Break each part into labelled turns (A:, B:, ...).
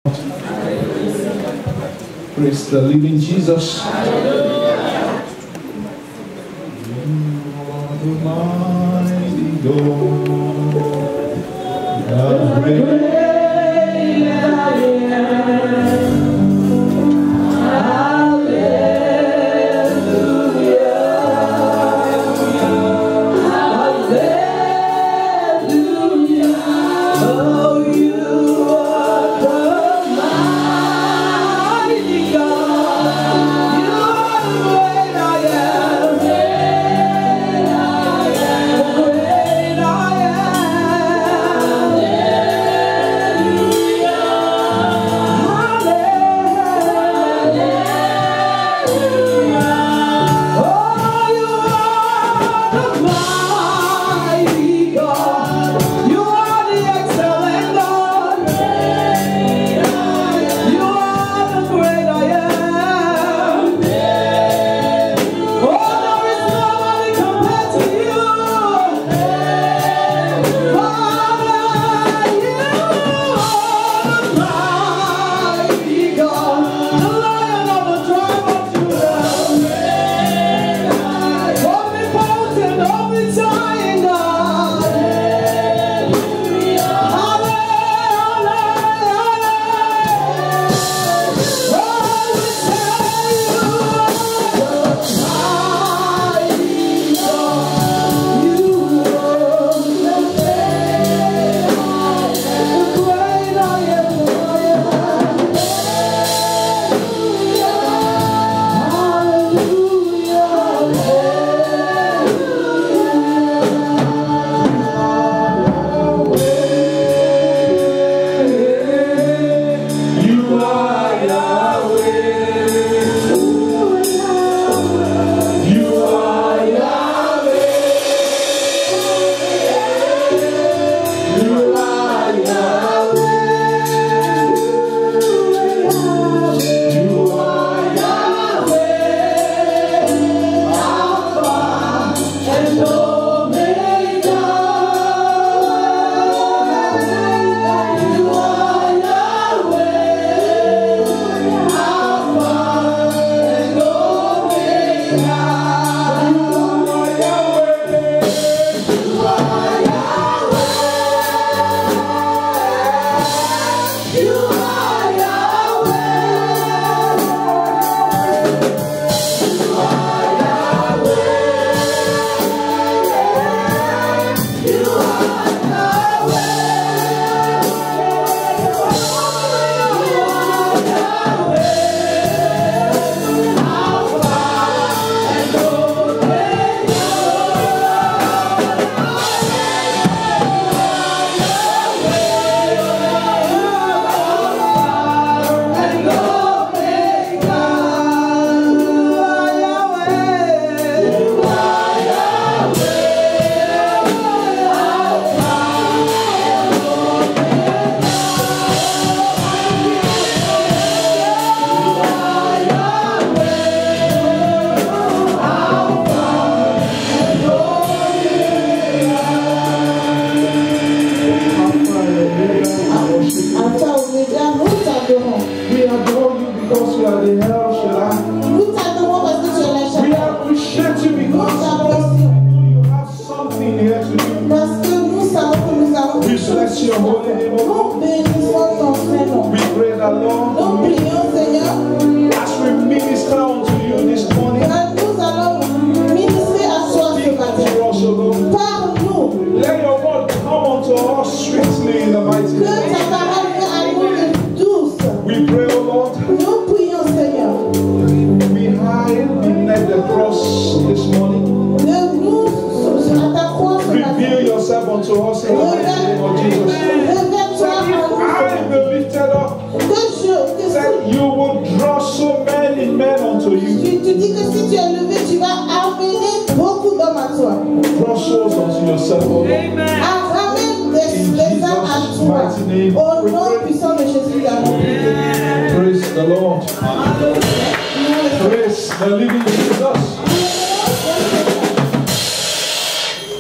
A: Praise the living Jesus. Almighty God, the great I am.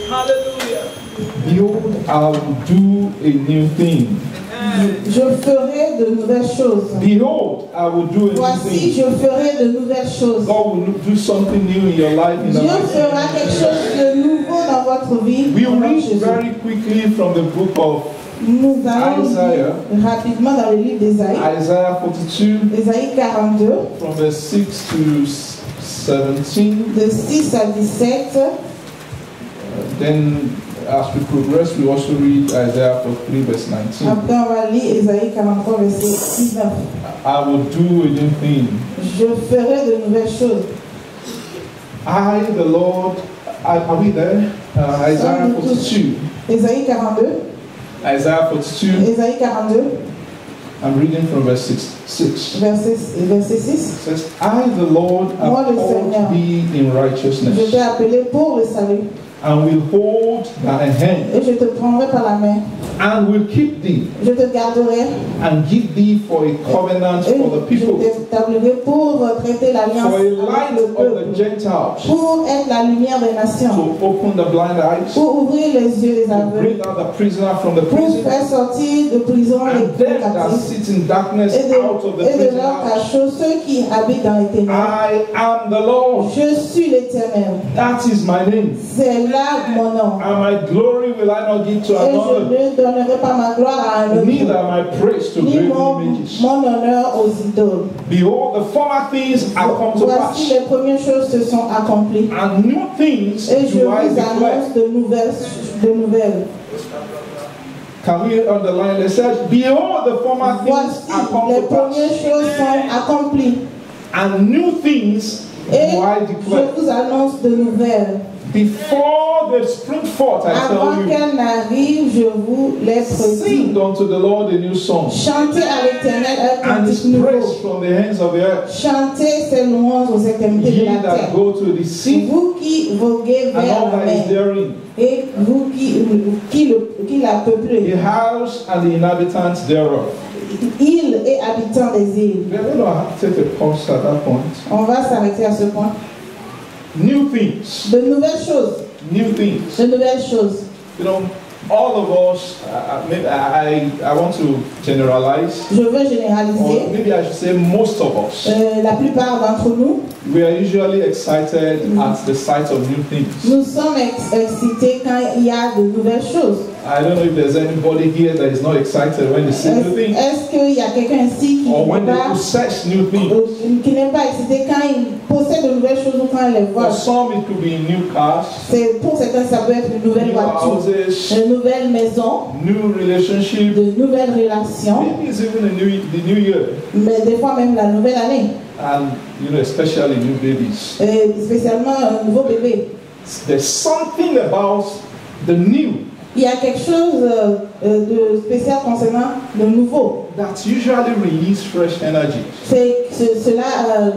B: Hallelujah.
A: Behold, I will do a new thing.
B: Je ferai de nouvelles choses.
A: Behold, I will do a new
B: Voici,
A: thing.
B: je ferai de nouvelles choses.
A: God will do something new in your life. In the
B: Dieu
A: mighty
B: fera
A: name.
B: quelque chose de nouveau dans votre vie.
A: We
B: Au nom de
A: read
B: Jésus.
A: very quickly from the book of
B: Nous allons
A: Isaiah.
B: lire rapidement dans le livre d'Ésaïe.
A: Isaiah 42,
B: Ésaïe 42,
A: from verse 6 to 17.
B: de 6 à 17.
A: Then, as we progress, we also read Isaiah 43, verse 19.
B: Après, on va lire Ésaïe 43, verset 19.
A: I will do a new thing.
B: Je ferai de nouvelles choses.
A: I, the Lord, are we there? Isaiah 42.
B: Ésaïe 42.
A: Isaiah 42.
B: Ésaïe 42,
A: I'm reading from verse 6.
B: verset 6.
A: It says, I, the Lord, have
B: Moi, le
A: called
B: Seigneur,
A: thee in
B: Je
A: righteousness,
B: t'ai appelé pour le salut
A: and will hold thy hand,
B: et je te prendrai par la main.
A: and will keep thee,
B: Je te garderai
A: and give thee for a covenant
B: et
A: for the
B: je
A: people,
B: t'établirai pour traiter l'alliance
A: for a
B: avec
A: light
B: le
A: of the
B: peuple,
A: Gentiles,
B: pour être la lumière des nations,
A: to open the blind eyes,
B: pour ouvrir les yeux des
A: to
B: aveugles,
A: bring out the prisoner from the
B: pour
A: prison,
B: faire sortir de prison les
A: and them that
B: captifs
A: sit in darkness
B: et
A: out of the
B: de
A: prison
B: leurs
A: house.
B: cachots ceux qui habitent dans les ténèbres.
A: I am the Lord.
B: Je suis l'Éternel.
A: That is my name.
B: C'est là mon nom.
A: And my glory will I not give to
B: Et je
A: another,
B: ne donnerai pas ma gloire à un autre,
A: neither my praise to
B: ni
A: graven
B: mon
A: images.
B: honneur aux idoles.
A: Behold, the former things are come to
B: Voici
A: pass,
B: les premières choses se sont accomplies.
A: and new things
B: Et je
A: do I
B: vous
A: declare.
B: annonce de nouvelles.
A: Can we underline? It says, behold, the former things
B: Voici
A: are come
B: les
A: to
B: premières
A: pass,
B: choses sont accomplies.
A: and new things
B: Et
A: do I
B: je
A: declare.
B: vous annonce de nouvelles.
A: Before they spring forth, I
B: Avant
A: tell you,
B: qu'elles n'arrivent, je vous les
A: sing
B: prédis.
A: unto the Lord a new song,
B: Chantez à l'Éternel un
A: and his
B: cantique nouveau.
A: praise from the ends of the earth.
B: Chantez ses louanges aux extrémités de
A: Ye
B: la
A: that
B: terre.
A: go to the sea,
B: Vous qui voguez
A: and
B: vers
A: all
B: la
A: that is
B: mer,
A: therein,
B: et vous qui la peuplez,
A: the house and the inhabitants thereof.
B: îles et habitants des îles.
A: We are going to have to take a pause at that point.
B: On va s'arrêter à ce point.
A: New things.
B: De nouvelles choses.
A: New things.
B: De nouvelles choses.
A: You know, all of us, maybe I want to generalize,
B: Je veux
A: or
B: généraliser.
A: maybe I should say most of us,
B: La plupart d'entre nous,
A: we are usually excited at the sight of new things.
B: nous sommes excités quand il y a de nouvelles choses.
A: I don't know if there's anybody here that is not excited when they see new things,
B: Est-ce qu'il y a quelqu'un ici
A: or when they
B: pas,
A: possess new things.
B: qui n'est pas excité quand il possède de nouvelles choses ou quand il les voit?
A: For some, it could be new cars,
B: Pour certains, ça peut être une nouvelle
A: new
B: voiture,
A: houses,
B: une nouvelle maison,
A: new relationships.
B: de nouvelles relations,
A: Maybe it's even the new year,
B: mais des fois même la nouvelle année,
A: and especially new babies.
B: et spécialement un nouveau bébé.
A: There's something about the new
B: Il y a quelque chose de spécial concernant le nouveau.
A: that usually release fresh energy
B: Cela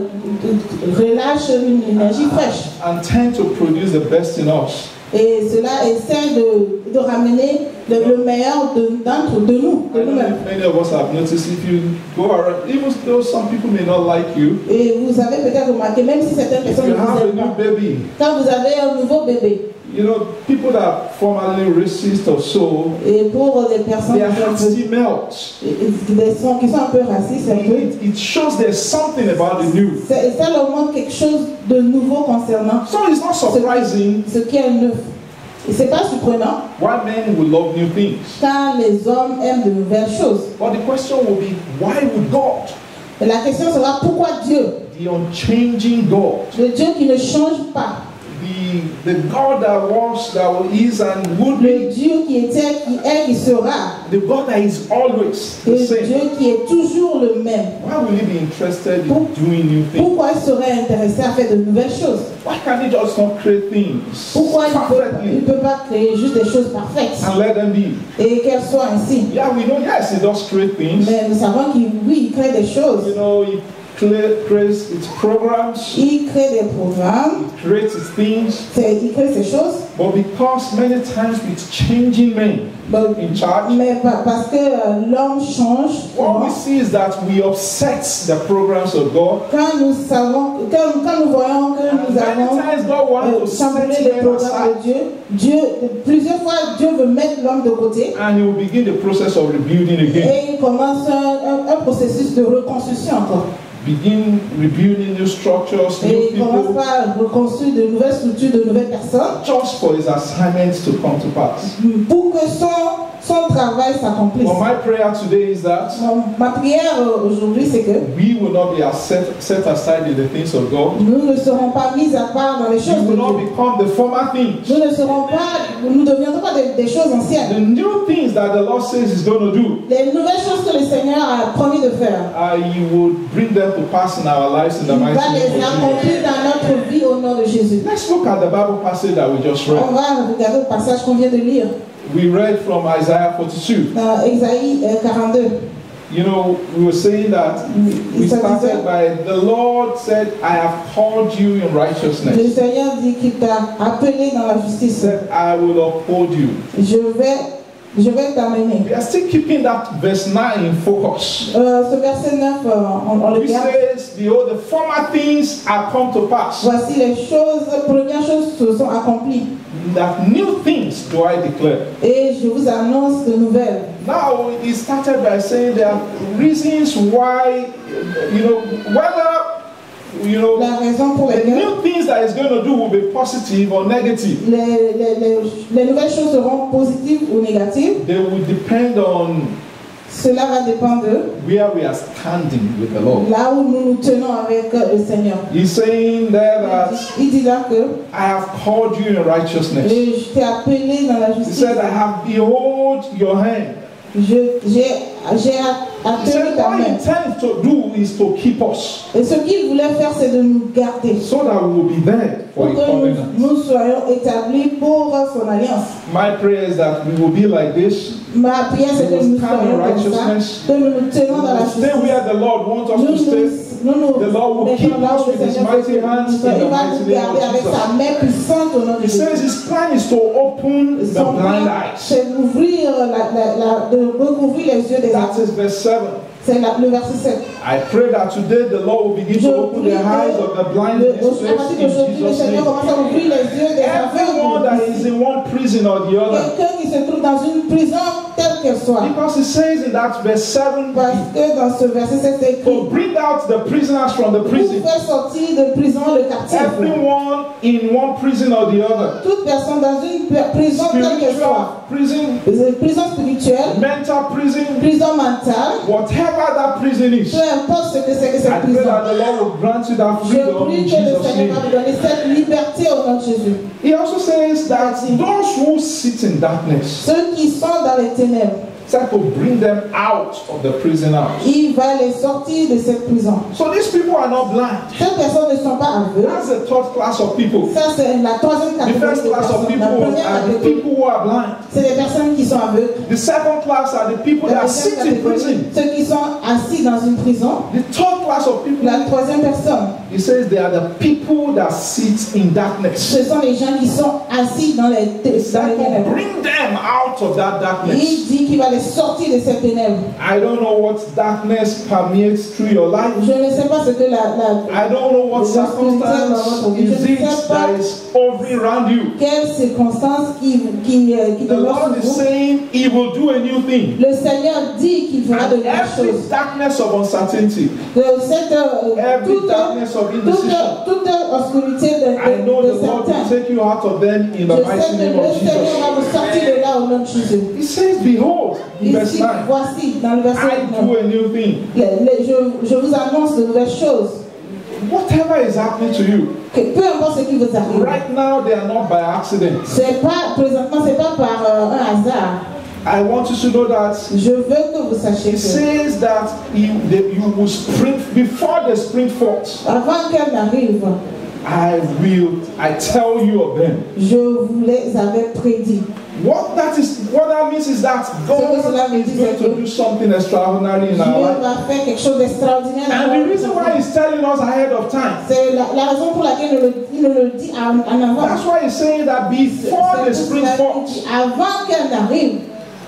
B: relâche une énergie fraîche.
A: and tend to produce the best in us.
B: Et cela essaie de ramener le meilleur d'entre de nous,
A: I
B: de
A: don't know
B: nous-mêmes.
A: if many of us have noticed, if you go around, even though some people may not like you,
B: Et vous avez peut-être remarqué, même si certaines
A: if
B: personnes
A: you
B: ne vous
A: have a
B: aiment
A: new
B: pas,
A: baby,
B: quand vous avez un nouveau bébé,
A: people that are formerly racist or so,
B: et pour les personnes
A: their hearts still melt.
B: qui sont un peu racistes, un peu,
A: It shows there's something about the new.
B: ça leur montre quelque chose de nouveau concernant
A: So it's not surprising
B: ce qui est neuf. Et c'est pas surprenant
A: why men will love new things.
B: quand les hommes aiment de nouvelles choses.
A: But the question will be, why would God,
B: Et la question sera pourquoi Dieu,
A: the unchanging God,
B: le Dieu qui ne change pas,
A: the God that was, that is, and would
B: le
A: be,
B: Dieu qui était, qui est, qui sera,
A: the God that is always
B: le
A: the same,
B: Dieu qui est toujours le même.
A: why will he be interested in doing new things?
B: Pourquoi il serait intéressé à faire de nouvelles choses?
A: Why can't he just not create things
B: Pourquoi il
A: perfectly
B: ne peut pas créer juste des choses parfaites
A: and let them be?
B: et qu'elles soient ainsi?
A: Yeah, we know, yes, he does create things.
B: Mais nous savons qu'il oui, il crée des choses.
A: He creates its programs,
B: il crée des programmes,
A: creates its things,
B: il crée ces choses.
A: but because many times it's changing men in charge,
B: Mais parce que l'homme change,
A: what we see is that we upset the programs of God.
B: quand nous voyons que nous
A: Many
B: avons
A: times God wants to
B: chamboulé
A: set
B: les
A: men
B: programmes
A: aside,
B: de Dieu, plusieurs fois Dieu veut mettre l'homme de côté
A: and He will begin the process of rebuilding again.
B: et il commence un processus de reconstruction encore.
A: Begin rebuilding new structures, new
B: Et il commence
A: people,
B: par reconstruire de nouvelles structures, de nouvelles personnes
A: just for His assignments to come to pass.
B: pour que son travail s'accomplisse.
A: But my prayer today is that
B: Ma prière aujourd'hui, c'est que
A: we will not be set aside in the things of God.
B: nous ne serons pas mis à part dans les
A: We
B: choses de
A: will not
B: Dieu.
A: become the former things.
B: Nous ne deviendrons pas des choses anciennes.
A: The new things that the Lord says He's going to do,
B: Les nouvelles choses que le Seigneur a promis de faire,
A: He would bring them to pass in our lives in the
B: il
A: mighty
B: va
A: name
B: les
A: of Jesus.
B: accomplir dans notre vie au nom de Jésus.
A: Let's look at the Bible passage that we just
B: On
A: read.
B: va regarder le passage qu'on vient de lire
A: We read from Isaiah 42.
B: dans Ésaïe 42.
A: You know, we were saying that we started by the Lord said, I have called you in
B: Le
A: righteousness.
B: Seigneur dit qu'il t'a appelé dans la
A: He
B: justice.
A: said, I will uphold you.
B: Je vais t'amener.
A: We are still keeping that verse 9 in focus.
B: Ce verset 9, on le
A: He
B: garde.
A: says, behold, the former things are come to pass.
B: Voici les premières choses se sont accomplies.
A: That new things do I declare.
B: Et je vous annonce de nouvelles.
A: Now, he started by saying there are reasons why,
B: La raison pour
A: the
B: laquelle
A: new things that he's going to do will be positive or negative.
B: les nouvelles choses seront positives ou négatives.
A: They will depend on
B: Cela va dépendre de
A: where we are standing with the Lord.
B: là où nous nous tenons avec le Seigneur.
A: He's saying there that
B: Il dit là que
A: I have called you in righteousness.
B: je t'ai appelé dans la
A: He
B: justice.
A: said, I have behold your hand.
B: J'ai
A: He
B: attenu
A: said,
B: ta
A: all he
B: main.
A: intends to do is to keep us
B: Et ce qu'il voulait faire, c'est de nous garder.
A: so that we will be there for
B: Pour
A: a
B: que
A: covenant.
B: nous soyons établis pour son alliance.
A: My prayer is that we will be like this.
B: Ma prière, c'est que nous soyons comme ça, que nous nous tenons dans la
A: Stay
B: justice.
A: where the Lord wants us to stay. The Lord will keep us with His mighty hands in the
B: Il va
A: mighty
B: nous
A: name
B: garder
A: of
B: avec
A: Jesus.
B: sa main puissante au nom de
A: He
B: Jésus.
A: says His plan is to open the
B: Son
A: blind
B: plan,
A: eyes.
B: c'est d'ouvrir, de recouvrir les yeux des
A: That
B: enfants.
A: is verse 7.
B: C'est le verset 7.
A: I pray that today the Lord will begin to open the eyes of the blind in this
B: À
A: place
B: partir
A: in
B: d'aujourd'hui, le
A: Jesus'
B: Seigneur
A: name.
B: commence à ouvrir les yeux des
A: Everyone that
B: enfants.
A: is in one prison or the other.
B: Quelqu'un qui se trouve dans une prison, telle qu'elle soit.
A: Because it says in that verse 7,
B: Parce que dans ce verset 7, c'est écrit
A: to bring out the prisoners from the
B: pour
A: prison.
B: faire sortir de prison le captif.
A: Everyone in one prison or the other.
B: Toute personne dans une prison telle qu'elle soit.
A: Spiritual prison,
B: Prison spirituelle,
A: mental prison,
B: prison mentale,
A: whatever that prison is.
B: peu importe ce que c'est que
A: I
B: cette
A: pray
B: prison.
A: that the Lord will grant you that
B: Je
A: freedom
B: prie
A: in
B: que le
A: Jesus'
B: Seigneur
A: name.
B: va vous donner cette liberté au nom de Jésus.
A: He also says that those who sit in darkness,
B: Ceux qui sont dans les ténèbres,
A: said to bring them out of the prison house.
B: il va les sortir de cette prison.
A: So these people are not blind.
B: Ces personnes ne sont pas aveugles.
A: That's the third class of people.
B: Ça, c'est la troisième
A: The
B: catégorie
A: first
B: de
A: class of
B: personnes.
A: people
B: La première
A: are the
B: catégorie,
A: people who are blind.
B: c'est les personnes qui sont aveugles.
A: The second class are the people
B: La
A: that
B: deuxième
A: sit in prison.
B: catégorie, ceux qui sont assis dans une prison.
A: The third class of people,
B: La troisième personne,
A: he says they are the people that sit in darkness.
B: ce sont les gens qui sont assis dans les
A: That will
B: ténèbres.
A: bring them out of that darkness.
B: Il dit qu'il va les sortir de ces ténèbres.
A: I don't know what darkness permeates through your life.
B: Je ne sais pas ce que
A: I don't know what circumstance is it that is hovering around you.
B: quelles circonstances qui
A: The
B: demeurent
A: Lord is
B: sur vous.
A: saying He will do a new thing.
B: Le Seigneur dit qu'il fera de
A: And
B: nouvelles
A: every
B: choses.
A: darkness of uncertainty,
B: Cette,
A: every darkness of indecision,
B: toute obscurité
A: I know
B: de
A: the Lord will
B: certains,
A: take you out of them in
B: je
A: the
B: sais
A: mighty
B: que
A: name
B: le
A: of
B: Seigneur
A: Jesus.
B: va vous sortir de là au nom de Jésus.
A: He says, behold, in verse
B: Ici,
A: 9,
B: voici, dans le verset
A: I
B: 9,
A: do a new thing.
B: je vous annonce de nouvelles choses.
A: Whatever is happening to you,
B: Peu importe ce qui vous arrive.
A: right now they are not by accident.
B: Présentement, c'est pas par un hasard.
A: I want you to know that
B: Je veux que vous sachiez
A: He
B: que
A: says that you will spring before they spring forth.
B: avant qu'elle n'arrive,
A: I tell you of them.
B: Je vous les avais prédits.
A: What that means is that God is going to do something extraordinary in our life.
B: Dieu va faire quelque chose d'extraordinaire.
A: And the reason why He's telling us ahead of time.
B: C'est la raison pour laquelle il nous le dit en avance.
A: That's why He's saying that before the spring forth,
B: avant qu'elle n'arrive,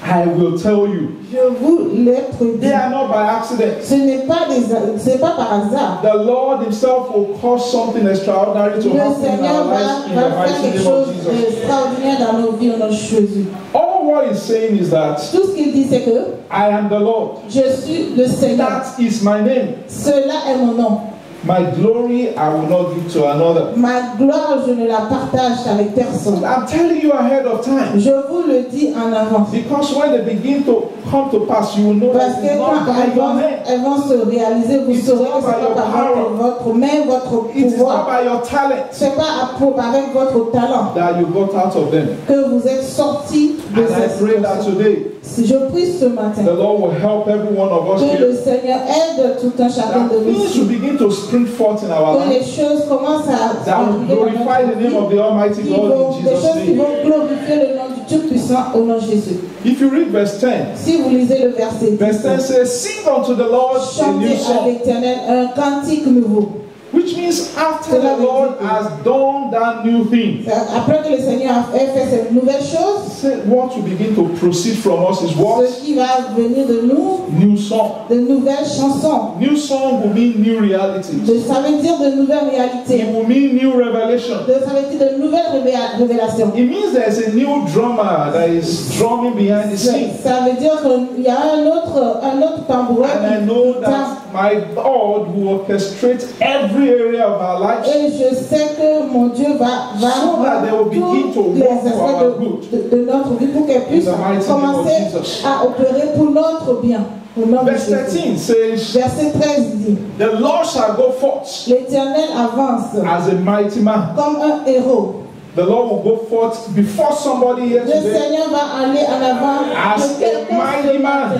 A: I will tell you.
B: Je vous l'ai prédit.
A: They are not by accident.
B: Ce n'est pas par hasard.
A: The Lord Himself will cause something extraordinary to happen in our lives in the mighty name of Jesus.
B: Extraordinaire dans nos vies, au nom de Jésus.
A: All what He's saying is that
B: tout ce qu'il dit, c'est que
A: I am the Lord.
B: Je suis le Seigneur.
A: That is my name.
B: Cela est mon nom.
A: My glory I will not give to another.
B: Ma gloire, je ne la partage avec personne.
A: I'm telling you ahead of time.
B: Je vous le dis en avance.
A: Because when they begin to come to pass, you will know that it's not by your name.
B: Elles vont se réaliser, vous saurez que c'est pas par votre main, votre pouvoir.
A: It's not by your talent.
B: C'est pas avec votre talent
A: that you got out of them.
B: Que vous êtes sortis de
A: cette situation. And I pray that today.
B: Si je prie ce matin,
A: the Lord will help every one of us
B: que le Seigneur aide tout un chacun de nous.
A: Things will begin to spring forth in our
B: lives. Que les choses commencent à
A: that will glorify the name of the Almighty God in Jesus' name.
B: Des choses qui vont glorifier le nom du Dieu puissant au nom de Jésus.
A: If you read verse 10,
B: si vous lisez le verset 10,
A: verse 10 says, "Sing unto the Lord a new
B: chantez à
A: song."
B: l'Éternel un cantique nouveau.
A: Which means after the Lord has done that new thing,
B: après que le Seigneur a fait cette nouvelle chose,
A: what will begin to proceed from us is what?
B: Ce qui va venir de nous,
A: new song.
B: De nouvelles chansons.
A: New song will mean new reality.
B: Ça veut dire de nouvelles réalités.
A: It will mean new revelation.
B: Ça veut dire de nouvelles révélations.
A: It means there's a new drummer that is drumming behind the scene.
B: Ça veut dire qu'il y a un autre tambourin.
A: And I know that my God will orchestrate every area of our lives.
B: Et je sais que mon Dieu va
A: so that they will begin to work for our good.
B: De notre vie pour qu'elle puisse commencer à opérer pour notre bien.
A: Verse 13 says,
B: verset 13 dit,
A: the Lord shall go forth
B: l'Éternel avance
A: as a mighty man.
B: Comme un héros.
A: The Lord will go forth before somebody here today.
B: Le Seigneur va aller en avant
A: as a mighty man.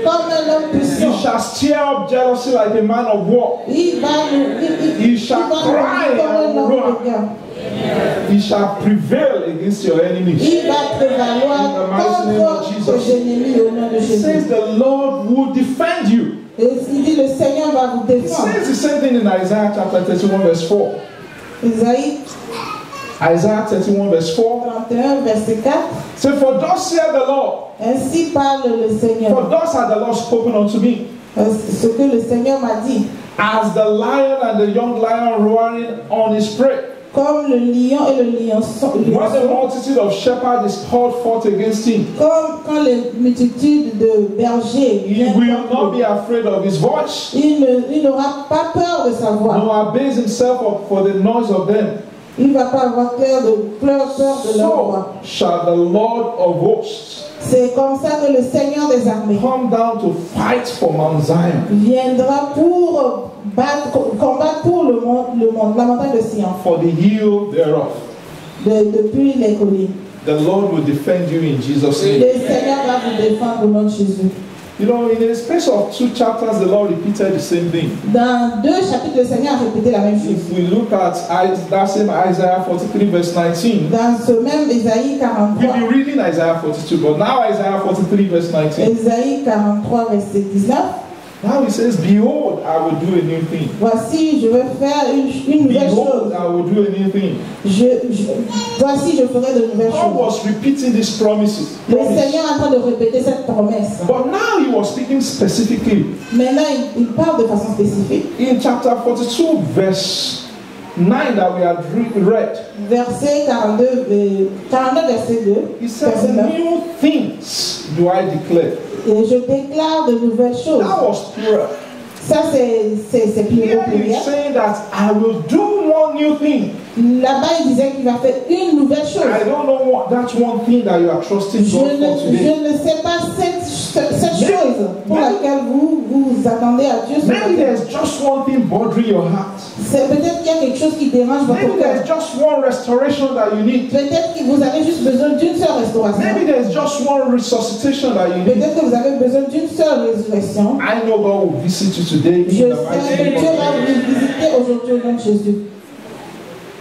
B: Comme un homme puissant.
A: He shall stir up jealousy like a man of war. He shall cry and roar. He shall prevail against your enemies.
B: Il va prévaloir contre tes ennemis au nom de Jésus.
A: It says the Lord will defend you.
B: Il dit le Seigneur va vous défendre.
A: It says the same thing in Isaiah chapter 31 verse 4. Isaiah 31 verse 4.
B: 31 verset 4.
A: So for thus saith the Lord.
B: Ainsi parle le Seigneur.
A: For thus hath the Lord spoken unto me.
B: Ce que le Seigneur m'a dit.
A: As the lion and the young lion roaring on his prey.
B: Comme le lion et le lionceau.
A: When the multitude of shepherds is called forth against him.
B: Comme quand les multitudes de bergers.
A: He will not be afraid of his voice.
B: Il n'aura pas peur de sa voix.
A: Nor abase himself for the noise of them.
B: Il ne va pas avoir peur de leur voix.
A: Shall the Lord of hosts.
B: C'est comme ça que le Seigneur des armées
A: come down to fight for Mount Zion.
B: Viendra pour combattre pour le monde, la montagne de Sion.
A: For the hill thereof.
B: Depuis les collines.
A: The Lord will defend you in Jesus' name.
B: Le Seigneur va vous défendre au nom de Jésus.
A: You know, in the space of 2 chapters, the Lord repeated the same thing.
B: Dans 2 chapitres, le Seigneur a répété la même chose.
A: If we look at that same Isaiah 43 verse 19.
B: Dans ce même Isaïe 43.
A: We've been reading Isaiah 42, but now Isaiah 43 verse 19.
B: Isaïe 43 verset 19.
A: Now he says, behold, I will do a new thing.
B: Voici, je vais faire une nouvelle chose.
A: Behold, I will do a new thing.
B: Voici, je ferai de nouvelles choses.
A: God was repeating these promises.
B: Le Seigneur est en train de répéter cette promesse.
A: But now he was speaking specifically.
B: Maintenant, il parle de façon spécifique.
A: In chapter 42, verse 9 that we had read.
B: Verset 42, verset 2.
A: He says, new things do I declare.
B: Et je déclare de nouvelles choses.
A: That was plural.
B: Ça, c'est pluriel.
A: He's saying that I will do one new thing.
B: Là-bas, il disait qu'il va faire une nouvelle chose.
A: I don't know what that one thing that you are trusting God for today.
B: Je ne sais pas cette chose pour laquelle vous attendez à Dieu.
A: Maybe there's just one thing bothering your heart.
B: C'est peut-être qu'il y a quelque chose qui dérange votre cœur.
A: Maybe there's just one restoration that you need.
B: Peut-être que vous avez juste besoin d'une seule restauration.
A: Maybe there's just one resuscitation that you need.
B: Peut-être que vous avez besoin d'une seule résurrection.
A: I know God will visit you today.
B: Je sais que Dieu va vous visiter aujourd'hui au nom de Jésus.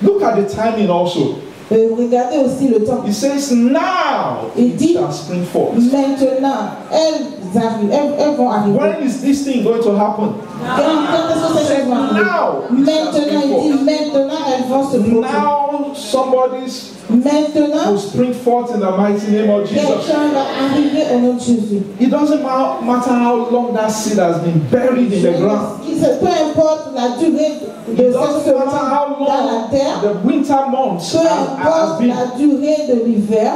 A: Look at the timing also.
B: Regardez aussi le temps.
A: It says now it shall spring forth.
B: Maintenant, elles vont arriver.
A: When is this thing going to happen?
B: Quand est-ce que ces choses vont arriver? Maintenant, il dit maintenant elles vont se produire.
A: Now somebody's
B: Maintenant,
A: will spring forth in the mighty name of Jesus.
B: quelqu'un va arriver au nom de Jésus.
A: It doesn't matter how long that seed has been buried in the ground.
B: Peu importe la durée de
A: It
B: cette
A: doesn't matter
B: semence
A: how
B: dans la
A: long
B: terre,
A: the winter months
B: peu
A: has
B: importe
A: been.
B: la durée de l'hiver,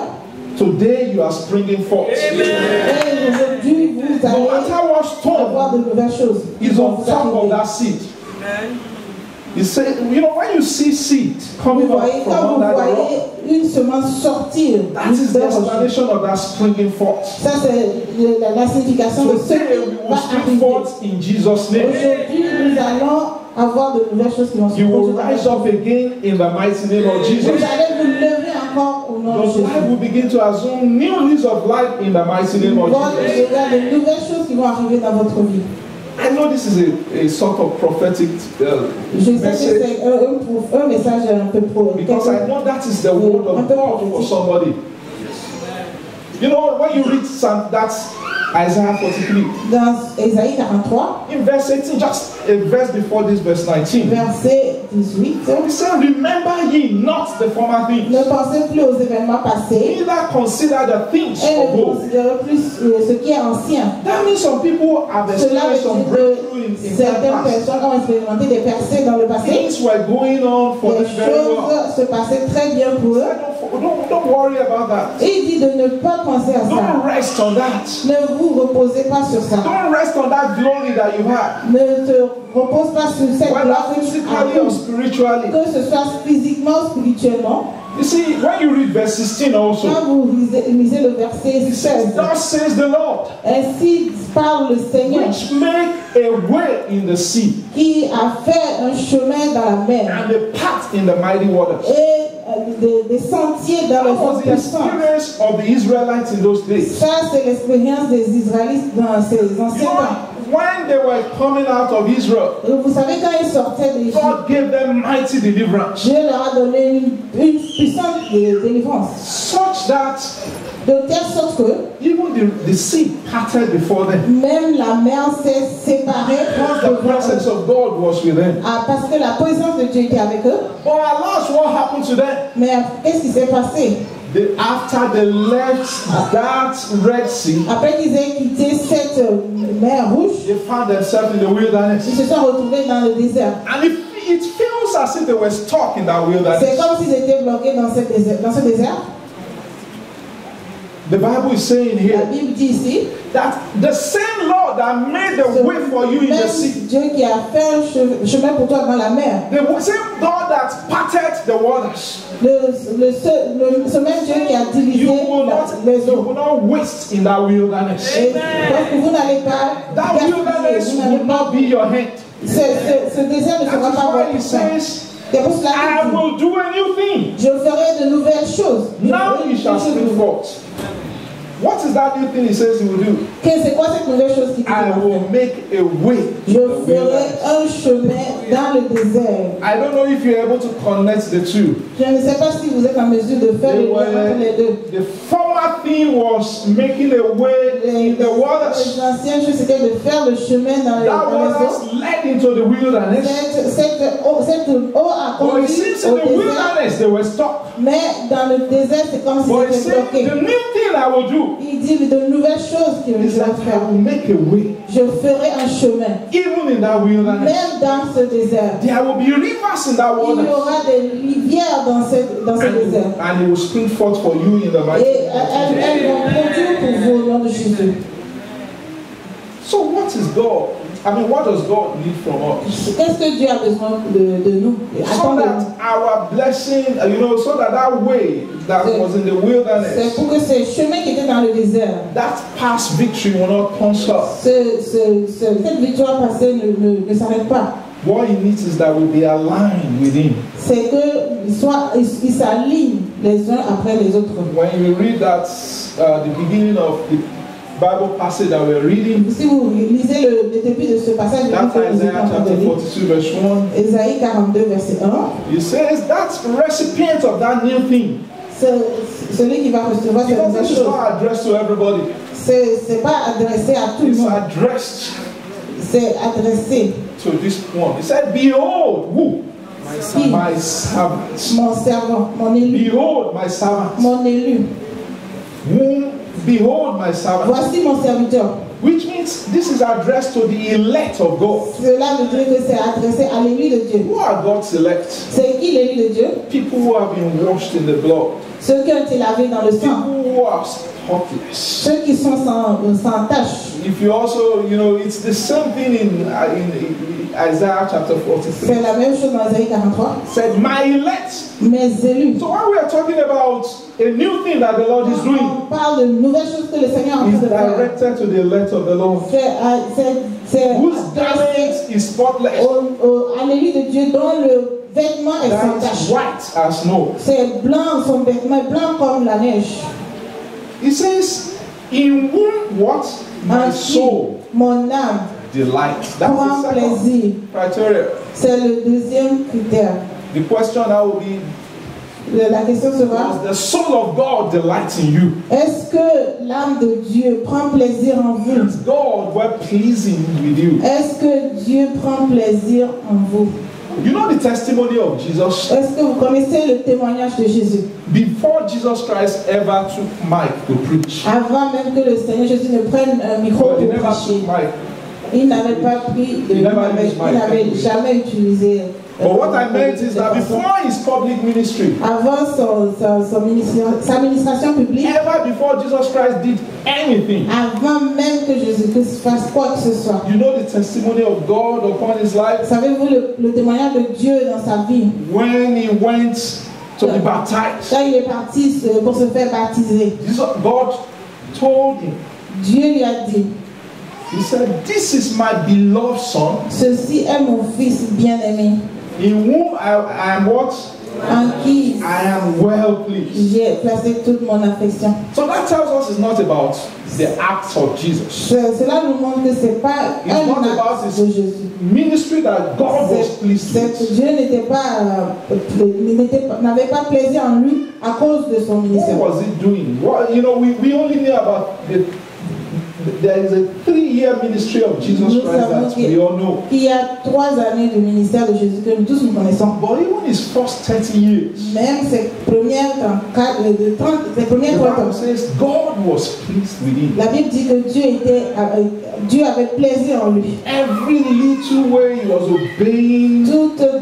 A: Today you are springing forth.
B: et aujourd'hui vous
A: No
B: allez
A: matter what
B: avoir
A: storm
B: de nouvelles choses.
A: is
B: Vont
A: on
B: vous
A: top of
B: arriver.
A: that seed. You say, you know, when you see seed
B: Vous
A: coming up
B: voyez,
A: from
B: quand vous
A: under the rock,
B: voyez une semence sortir,
A: that is the explanation of that springing forth.
B: ça c'est la signification de ce
A: Today
B: qui
A: we will
B: va
A: spring
B: arriver.
A: forth in Jesus' name.
B: Aujourd'hui, nous allons avoir de nouvelles choses qui vont se
A: You will
B: produire.
A: rise up again in the mighty name of
B: Vous
A: Jesus.
B: allez vous lever encore au nom de
A: Your
B: Jésus.
A: life will begin to assume new leaves of life in the mighty name of
B: Il
A: Jesus.
B: y a de nouvelles choses qui vont arriver dans votre vie.
A: I know this is a sort of prophetic
B: Je sais que
A: message
B: c'est un message un peu pro.
A: because I know that is the word of God for somebody. You know, when you read that's Isaiah 43.
B: Dans Ésaïe 43,
A: In verse 18, just a verse before this, verse 19.
B: verset 18,
A: He said, remember ye not the former things,
B: ne pensez plus aux événements passés
A: neither consider the things
B: et
A: of
B: ne
A: old.
B: considérez plus ce qui est ancien.
A: That means some people have
B: Cela
A: experienced some
B: veut
A: breakthrough
B: dire
A: in
B: que
A: time
B: certaines
A: past.
B: personnes ont expérimenté des percées dans le passé.
A: Things were going on for
B: Les
A: them very well.
B: choses se passaient très bien pour eux.
A: Don't worry about that.
B: Et il dit de ne pas penser à ça.
A: Don't rest on that.
B: Ne vous reposez pas sur ça.
A: Don't rest on that glory that you have,
B: Ne te repose pas sur cette
A: whether
B: gloire que tu
A: physically or
B: as.
A: spiritually.
B: Que ce soit physiquement, spirituellement.
A: You see, when you read verse 16 also,
B: Quand vous lisez le verset
A: it says,
B: 16,
A: thus says the Lord,
B: ainsi parle le Seigneur
A: which make a way in the sea
B: qui a fait un chemin dans la mer
A: and a path in the mighty waters.
B: et des sentiers dans les
A: That was
B: fonds
A: the
B: puissants.
A: experience of the Israelites in those days.
B: Ça, c'est l'expérience des Israélites dans ces
A: You
B: anciens
A: know,
B: temps.
A: when they were coming out of Israel,
B: Vous savez, quand ils sortaient d'Égypte,
A: God gave them mighty deliverance,
B: Dieu leur a donné une puissante délivrance.
A: such that
B: De telle sorte que
A: even the sea parted before them.
B: même la mer s'est séparée
A: Because the presence of God was with them.
B: parce que la présence de Dieu était avec eux.
A: But alas, what happened to them?
B: Mais qu'est-ce qui s'est passé?
A: After they left that Red Sea,
B: Après qu'ils aient quitté cette mer rouge,
A: they found themselves in the wilderness.
B: ils se sont retrouvés dans le désert.
A: And it feels as if they were stuck in that
B: C'est
A: wilderness.
B: comme s'ils étaient bloqués dans ce désert.
A: The Bible is saying
B: La
A: here
B: Bible dit ici,
A: that the same Lord that made the way for you in the
B: même
A: sea,
B: Dieu qui a fait un chemin pour toi dans la mer,
A: the same God that parted the waters,
B: ce même Dieu qui a divisé
A: you will
B: les eaux.
A: not waste in that wilderness.
B: Et parce que vous n'allez pas
A: That
B: gaspiller,
A: wilderness
B: vous n'allez
A: will
B: pas.
A: not be your hand.
B: Ce désert ne sera
A: That is
B: pas
A: why he
B: votre sein.
A: says,
B: C'est pour cela
A: I
B: qu'il dit,
A: will do a new thing.
B: je ferai de nouvelles choses.
A: Now he shall spring forth. What is that new thing he says he will do?
B: C'est quoi cette nouvelle chose qu'il dit?
A: I will make a way.
B: Je ferai un chemin dans le désert.
A: I don't know if you're able to connect the two.
B: Je ne sais pas si vous êtes en mesure de faire le lien entre les deux.
A: The former thing was making a way in the waters.
B: Les anciennes choses, c'était de faire le chemin dans les
A: That
B: eaux.
A: waters led into the wilderness.
B: Cette eau a
A: But it
B: conduit
A: seems in
B: au
A: the
B: désert,
A: wilderness they were stuck.
B: mais dans le désert, c'est comme
A: But it
B: s'ils étaient
A: said
B: bloqués.
A: the new thing I will do
B: Il dit de nouvelles choses qu'il
A: is
B: va
A: that I
B: faire.
A: will make a way.
B: Je ferai un chemin.
A: Even in that wilderness,
B: Même dans ce désert,
A: there will be rivers in that
B: il y
A: water.
B: aura des rivières dans ce désert.
A: And it will spring forth for you in the mighty
B: Et
A: name of Jesus.
B: elles vont produire pour vous au nom de Jésus.
A: So what is God? I mean, what does God need from us?
B: Qu'est-ce que Dieu a besoin de nous?
A: So
B: Attendez.
A: that our blessing, so that way that was in the
B: C'est
A: wilderness,
B: pour que ce chemin qui était dans le désert,
A: that past victory will not punch up.
B: cette victoire passée ne s'arrête pas.
A: What he needs is that we be aligned with him.
B: C'est qu'ils s'alignent les uns après les autres.
A: When you read that, the beginning of Bible passage that we're reading,
B: Si vous lisez le début de ce passage,
A: that's Isaiah chapter 42, verse 1.
B: Ésaïe 42, verset 1.
A: It says, that's the recipient of that new thing.
B: Celui qui va recevoir cette nouvelle
A: Because it's
B: chose.
A: not addressed to everybody.
B: C'est pas adressé à tout le
A: It's
B: monde.
A: addressed
B: C'est adressé.
A: to this one. He said, behold, who? My servant.
B: Mon servant, mon élu.
A: Behold, my servant.
B: Mon élu.
A: Whom, behold, my servant.
B: Voici mon serviteur.
A: Which means this is addressed to the elect of God.
B: Cela veut dire que c'est adressé à l'élu de Dieu.
A: Who are God's elect?
B: C'est qui l'élu de Dieu?
A: People who have been washed in the blood.
B: Ceux qui ont été lavés dans le sang.
A: People who are spotless.
B: Ceux qui sont sans tache.
A: If you also, it's the same thing in Isaiah chapter 43.
B: C'est la même chose dans Isaïe 43.
A: Said, my elect.
B: Mes élus.
A: So when we are talking about a new thing that the Lord is doing,
B: On parle de nouvelles choses que le Seigneur est en
A: is
B: train de faire.
A: directed to the elect of the Lord.
B: C'est
A: Whose
B: adressé
A: garment is spotless.
B: à l'élu de Dieu dont le vêtement est sans
A: That
B: tache.
A: is white as snow.
B: C'est blanc, son vêtement est blanc comme la neige.
A: It says, in whom what? My
B: En
A: soul
B: qui mon âme
A: delights. That's
B: prend
A: the second
B: plaisir.
A: criteria.
B: C'est le deuxième critère.
A: The question now will be,
B: La question sera,
A: does the soul of God delight in you?
B: est-ce que l'âme de Dieu prend plaisir en vous?
A: Is God well pleasing with you?
B: Est-ce que Dieu prend plaisir en vous?
A: You know the testimony of Jesus?
B: Est-ce que vous connaissez le témoignage de Jésus?
A: Before Jesus Christ ever took mic to preach.
B: Avant même que le Seigneur Jésus ne prenne un micro
A: But he
B: pour
A: never
B: prêcher,
A: took mic.
B: il n'avait pas pris de,
A: He never used
B: il n'avait jamais utilisé.
A: But what I meant is that before his public ministry,
B: Avant sa ministration publique,
A: ever before Jesus Christ did anything,
B: avant même que Jésus-Christ fasse quoi que ce soit,
A: you know the testimony of God upon his life?
B: savez-vous le témoignage de Dieu dans sa vie?
A: When he went to be baptized,
B: Quand il est parti pour se faire baptiser,
A: God told him,
B: Dieu lui a dit,
A: he said, this is my beloved son,
B: ceci est mon fils bien-aimé,
A: in whom I am what?
B: en qui
A: I am well pleased.
B: j'ai placé toute mon affection.
A: So that tells us it's not about the acts of Jesus.
B: Cela nous montre que ce n'est pas
A: It's
B: un
A: not about
B: acte
A: his
B: de Jésus.
A: ministry that God was pleased with.
B: Dieu n'avait pas plaisir en lui à cause de son ministère.
A: What was he doing? What, we only knew about there is a 3-year ministry of Jesus Christ that we all know.
B: Il y a 3 années de ministère de Jésus que nous tous nous connaissons.
A: But even his first 30 years,
B: Même ses premières 30
A: the Bible says God was pleased with him.
B: la Bible dit que Dieu avait plaisir en lui.
A: Every little way he was obeying.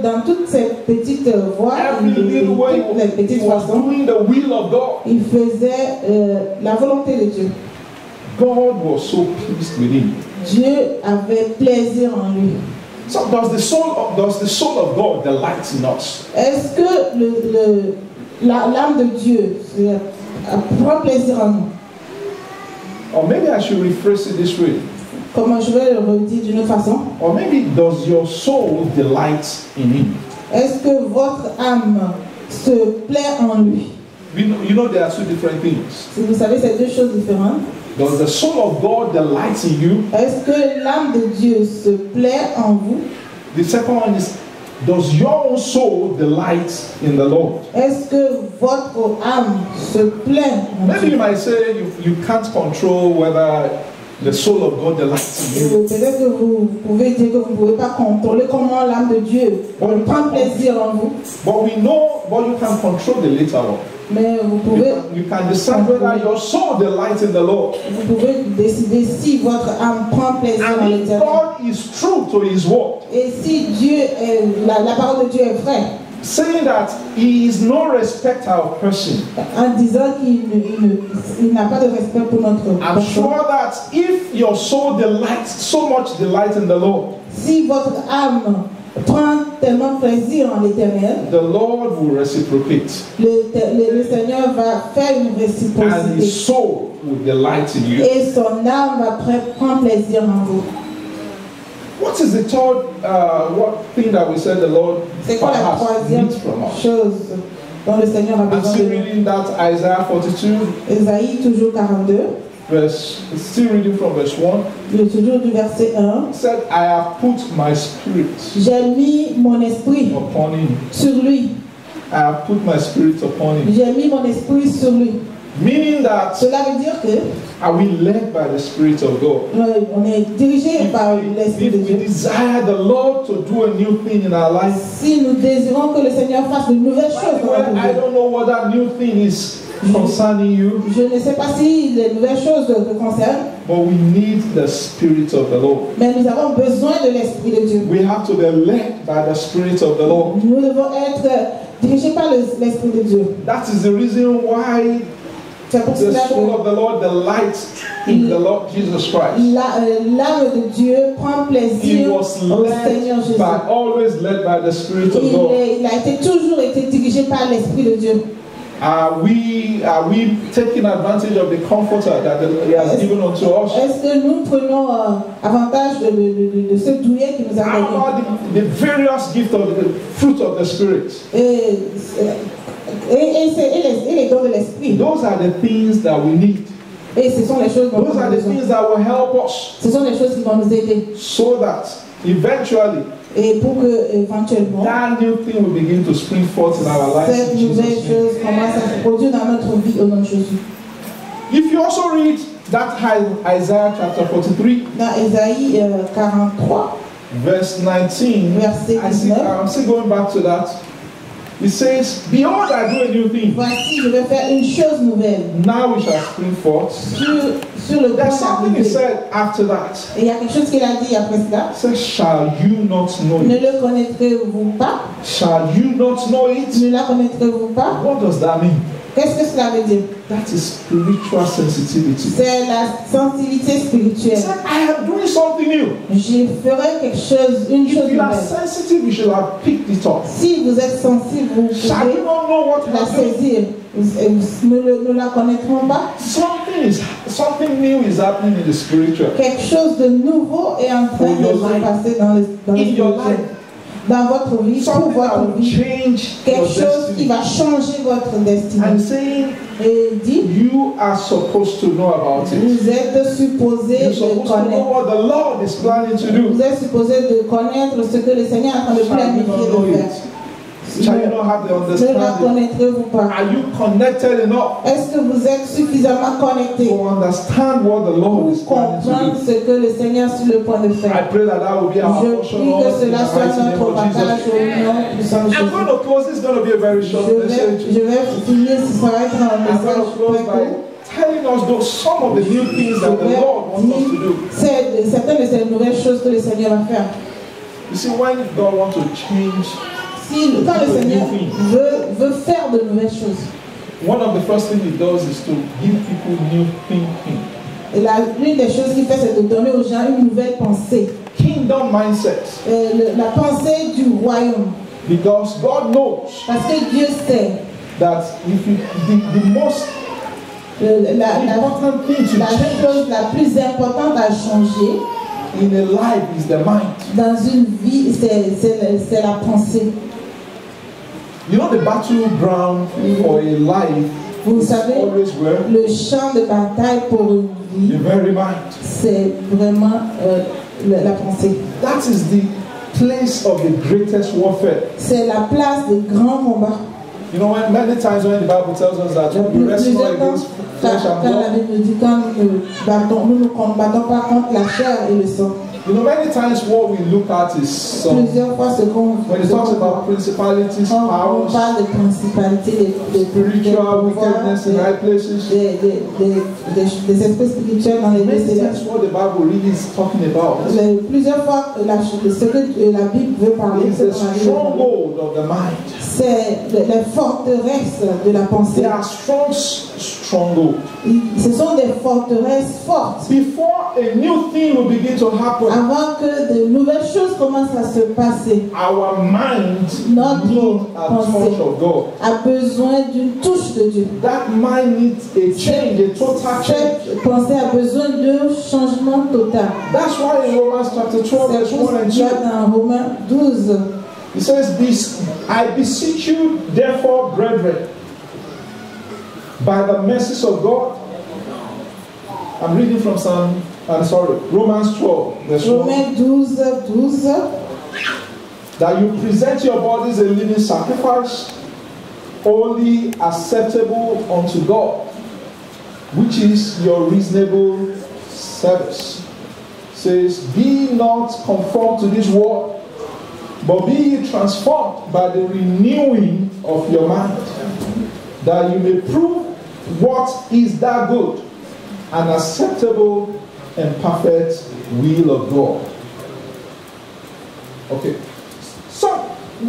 B: Dans toutes ces petites voies,
A: Every little way
B: toutes les petites
A: he was
B: façons,
A: doing the will of God.
B: il faisait la volonté de Dieu.
A: God was so pleased with him.
B: Dieu avait plaisir en lui.
A: So does the soul of God delight in us?
B: Est-ce que l'âme de Dieu prend plaisir en nous?
A: Or maybe I should rephrase it this way.
B: Comment je vais le redire d'une autre façon?
A: Or maybe does your soul delight in him?
B: Est-ce que votre âme se plaît en lui?
A: You know there are 2 different things.
B: Si vous savez, c'est 2 choses différentes.
A: Does the soul of God delight in you?
B: Est-ce que l'âme de Dieu se plaît en vous?
A: The second one is, does your own soul delight in the Lord?
B: Est-ce que votre âme se plaît en
A: Maybe
B: Dieu?
A: you might say you can't control whether the soul of God delights in you.
B: Peut-être que vous pouvez dire que vous ne pouvez pas contrôler comment l'âme de Dieu prend plaisir en vous.
A: But you can control the later one.
B: Mais vous pouvez
A: You can decide whether your soul delights in the Lord.
B: Vous pouvez décider si votre âme prend plaisir dans
A: And if
B: l'éternel.
A: God is true to his word,
B: Et si Dieu la parole de Dieu est vraie,
A: saying that he is no respecter of person,
B: en disant qu'il n'a pas de respect pour notre
A: I'm
B: personne,
A: sure that if your soul delights, so much delight in the Lord,
B: si votre âme prend tellement plaisir en l'éternel,
A: the Lord will reciprocate.
B: le Seigneur va faire une
A: And
B: réciprocité.
A: his soul will delight in you.
B: Et son âme va prendre plaisir en vous.
A: What is the third thing that we said the Lord
B: C'est quoi la
A: perhaps
B: troisième
A: needs from us?
B: chose dont le Seigneur a
A: I'm
B: besoin
A: still
B: de nous?
A: reading that Isaiah 42.
B: Ésaïe toujours 42.
A: still reading from verse 1.
B: Toujours du verset 1.
A: Said, I have put my spirit
B: J'ai mis mon esprit
A: upon him.
B: sur lui.
A: I have put my spirit upon him.
B: J'ai mis mon esprit sur lui.
A: Meaning that
B: Cela veut dire que
A: are we led by the Spirit of God?
B: on est dirigé par l'Esprit de
A: If we
B: Dieu.
A: desire the Lord to do a new thing in our life,
B: Si nous désirons que le Seigneur fasse de nouvelles choses dans notre
A: I
B: vie,
A: don't know what that new thing is concerning you,
B: je ne sais pas si les nouvelles choses te concernent,
A: but we need the Spirit of the Lord.
B: mais nous avons besoin de l'Esprit de Dieu.
A: We have to be led by the Spirit of the Lord.
B: Nous devons être dirigés par l'Esprit de Dieu.
A: That is the reason why
B: C'est pour
A: the
B: cela
A: soul of
B: que
A: the Lord delights in the Lord Jesus Christ.
B: l'âme de Dieu prend
A: He
B: plaisir
A: was
B: au Seigneur
A: led
B: Jésus.
A: by, always led by the Spirit of God.
B: Il a toujours été dirigé par l'Esprit de Dieu.
A: Are we taking advantage of the comforter that He has given unto us?
B: Est-ce que nous prenons avantage de ce douillet qui nous a
A: How
B: donné?
A: about the various gifts of the fruit of the Spirit?
B: Et les dons de l'Esprit.
A: Those are the things that we need.
B: Et ce sont les choses dont
A: Those
B: nous
A: are
B: avons
A: the
B: besoin.
A: things that will help us
B: Ce sont les choses qui vont nous aider.
A: so that eventually
B: Et pour que éventuellement
A: that new thing will begin to spring forth in our lives.
B: cette
A: In
B: nouvelle
A: Jesus'
B: chose
A: name.
B: commence à se produire dans notre vie au nom de Jésus.
A: If you also read that Isaiah chapter 43,
B: Dans Ésaïe 43,
A: verse 19,
B: verset
A: I'm
B: 19.
A: still going back to that. It says, Behold, I do a new thing.
B: Voici, je vais faire une chose nouvelle.
A: Now it shall spring forth.
B: Sur le point
A: There's something he
B: d'arriver.
A: said after that.
B: Et il y a quelque chose qu'il a dit après cela.
A: He said, Shall you not know
B: Ne
A: it?
B: le connaîtrez-vous pas?
A: Shall you not know it?
B: Ne la connaîtrez-vous pas?
A: What does that mean?
B: Qu'est-ce que cela veut dire?
A: That is spiritual sensitivity.
B: C'est la sensibilité
A: He
B: spirituelle.
A: said, I am doing something new.
B: Je ferai quelque chose, une chose
A: If you are
B: nouvelle.
A: sensitive, you should have picked it up.
B: Si vous êtes sensible, vous
A: Shall you
B: pouvez
A: not know what you
B: la
A: are doing?
B: saisir. Nous la connaîtrons pas.
A: Something new is happening in the spiritual.
B: Quelque chose de nouveau est en train de se passer dans le
A: In your
B: spirituel.
A: life.
B: Dans votre vie, pour
A: Something that
B: votre
A: will
B: vie.
A: change your
B: Quelque chose qui
A: destiny.
B: va changer votre destinée.
A: I'm saying
B: Et il dit,
A: you are supposed to know about it.
B: vous êtes supposé
A: You're
B: de
A: supposed to know
B: connaître.
A: what the Lord is planning to do.
B: Vous êtes supposé de connaître ce que le Seigneur est en train de
A: Shall you
B: planifier
A: not know
B: de faire.
A: it? Shall you not have the
B: Ne la
A: understanding?
B: connaîtrez-vous pas?
A: Are you connected enough
B: Est-ce que vous êtes suffisamment connecté
A: to understand what the Lord is
B: pour
A: planning to
B: comprendre
A: do?
B: ce que le Seigneur est sur le point de
A: I
B: faire?
A: pray that that will be our
B: Je
A: portion
B: prie que
A: all in the
B: cela soit
A: mighty name
B: notre
A: of
B: partage
A: Jesus.
B: au nom puissant de
A: I'm
B: Jésus.
A: going to close. This is going to be a very short message.
B: Je vais finir, ça va être un
A: I'm going
B: message
A: to close
B: très
A: by
B: court.
A: telling us some of the new things that the Lord wants us to do.
B: C'est certaines de ces nouvelles choses que le Seigneur va faire.
A: You see, when God wants to change,
B: Quand le Seigneur veut faire de nouvelles choses,
A: one of the first things He does is to give people new thinking.
B: et l'une des choses qu'il fait, c'est de donner aux gens une nouvelle pensée.
A: Kingdom mindset.
B: La pensée du royaume.
A: Because God knows
B: Parce que Dieu sait
A: that if you, the most important thing to
B: la
A: change
B: chose la plus importante à changer
A: in a life is the mind.
B: dans une vie, c'est la pensée.
A: You know, the battleground for a life
B: Vous
A: is
B: savez,
A: always where?
B: le champ de bataille pour une vie,
A: The very mind.
B: c'est vraiment la pensée.
A: That is the place of the greatest warfare.
B: C'est la place des grands combats.
A: You know, many times when the Bible tells us that we wrestle not against flesh and
B: Quand la
A: blood,
B: Bible dit quand nous ne combattons pas contre la chair et le sang.
A: you know, many times what we look at is
B: Plusieurs fois ce qu'on
A: when it talks about principalities,
B: on
A: powers,
B: parle de principalités, de
A: spiritual wickedness in high places.
B: des esprits spirituels dans les
A: Many
B: lieux
A: times what the Bible really is talking about
B: Plusieurs fois, ce que la Bible veut parler,
A: is the stronghold of the mind.
B: c'est les forteresses de la pensée.
A: They are stronghold.
B: Ce sont des forteresses fortes.
A: Before a new thing will begin to happen,
B: Avant que de nouvelles choses commencent à se passer,
A: our mind
B: notre
A: needs a
B: pensée
A: touch of God.
B: a besoin d'une touche de Dieu.
A: That mind needs a change, a total change.
B: Cette pensée a besoin d'un changement total.
A: That's why in Romans chapter 12,
B: C'est
A: verse
B: pour
A: 1 and
B: qu'il y a
A: 2,
B: dans Romains 12,
A: it says this, I beseech you, therefore, brethren, by the mercies of God, I'm reading from Romans 12, verse 1.
B: Romains 12.
A: That you present your bodies a living sacrifice, holy, acceptable unto God, which is your reasonable service. Says, be not conformed to this world, but be ye transformed by the renewing of your mind, that you may prove what is that good and acceptable and perfect will of God. Okay. So,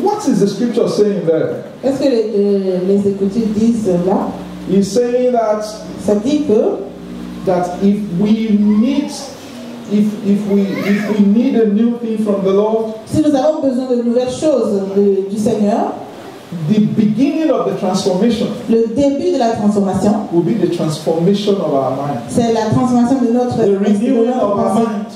A: what is the scripture saying there?
B: Qu'est-ce que les Écritures disent là?
A: He's saying that
B: Ça dit que
A: if we need a new thing from the Lord,
B: si nous avons besoin de nouvelles choses du Seigneur,
A: the beginning of the transformation
B: le début de la transformation
A: will be the transformation of our mind.
B: C'est la transformation de notre
A: The renewing of our
B: pensée,
A: mind.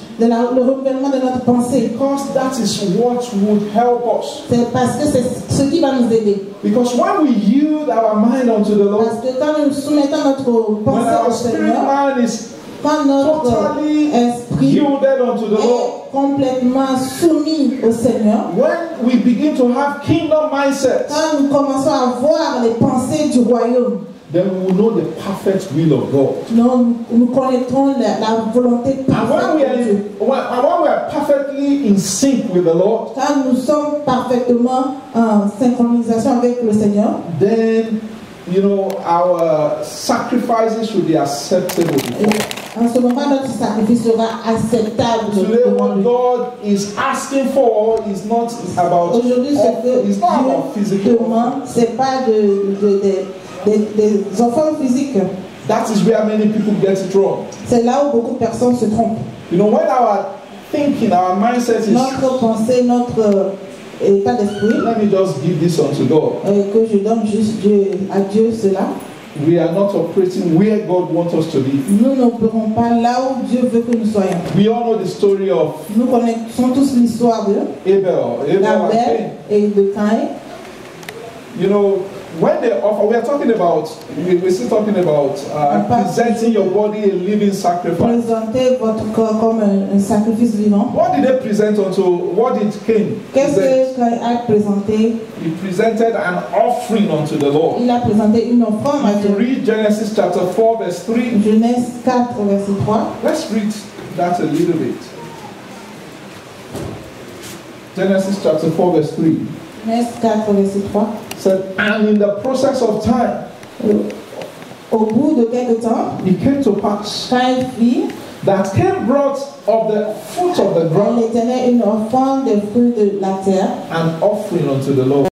B: le renouvellement de notre pensée.
A: Because that is what would help us.
B: C'est parce que c'est ce qui va nous aider.
A: Because when we yield our mind unto the Lord,
B: Parce que quand nous soumettons notre
A: when
B: pensée
A: our
B: au
A: spirit
B: Seigneur,
A: man is
B: quand notre
A: totally
B: esprit
A: yielded unto the Lord,
B: est complètement soumis au Seigneur,
A: when we begin to have kingdom mindsets,
B: quand nous commençons à voir les pensées du royaume,
A: then we will know the perfect will of God.
B: nous connaîtrons la volonté
A: And when we
B: parfaite de Dieu.
A: are perfectly in sync with the Lord,
B: Quand nous sommes parfaitement en synchronisation avec le Seigneur,
A: then our sacrifices should be acceptable before.
B: en ce moment, notre sacrifice sera acceptable
A: Today,
B: devant
A: what
B: lui.
A: God is asking for is not about
B: Aujourd'hui, ce que
A: it's not about
B: Dieu
A: physical.
B: demande, ce n'est pas des enfants physiques.
A: That is where many people get it wrong.
B: C'est là où beaucoup de personnes se trompent.
A: When our thinking, our mindset is,
B: Notre pensée, notre état d'esprit,
A: let me just give this unto God.
B: que je donne juste à Dieu cela.
A: We are not operating where God wants us to be.
B: Nous n'opérons pas là où Dieu veut que nous soyons.
A: We all know the story of
B: Nous connaissons tous l'histoire de
A: Abel and
B: Abel
A: Cain.
B: et de Caïn.
A: When they offer, we're still talking about presenting your body a living sacrifice.
B: Présentez votre corps comme un sacrifice vivant.
A: What did they present what did Cain
B: Qu'est-ce
A: present?
B: que Caïn a présenté?
A: He presented an offering unto the Lord.
B: Il a présenté une offrande à
A: If you
B: Dieu.
A: read Genesis chapter 4 verse 3,
B: Genèse 4, verset 3.
A: let's read that a little bit. Genesis chapter 4 verse 3.
B: Genèse 4, verset 3.
A: Said, and in the process of time,
B: Au bout de quelque temps,
A: it came to pass
B: Caïn fit
A: that Cain brought of the fruit of the
B: à
A: ground
B: l'Éternel une offrande des fruits de la terre.
A: an offering unto the Lord.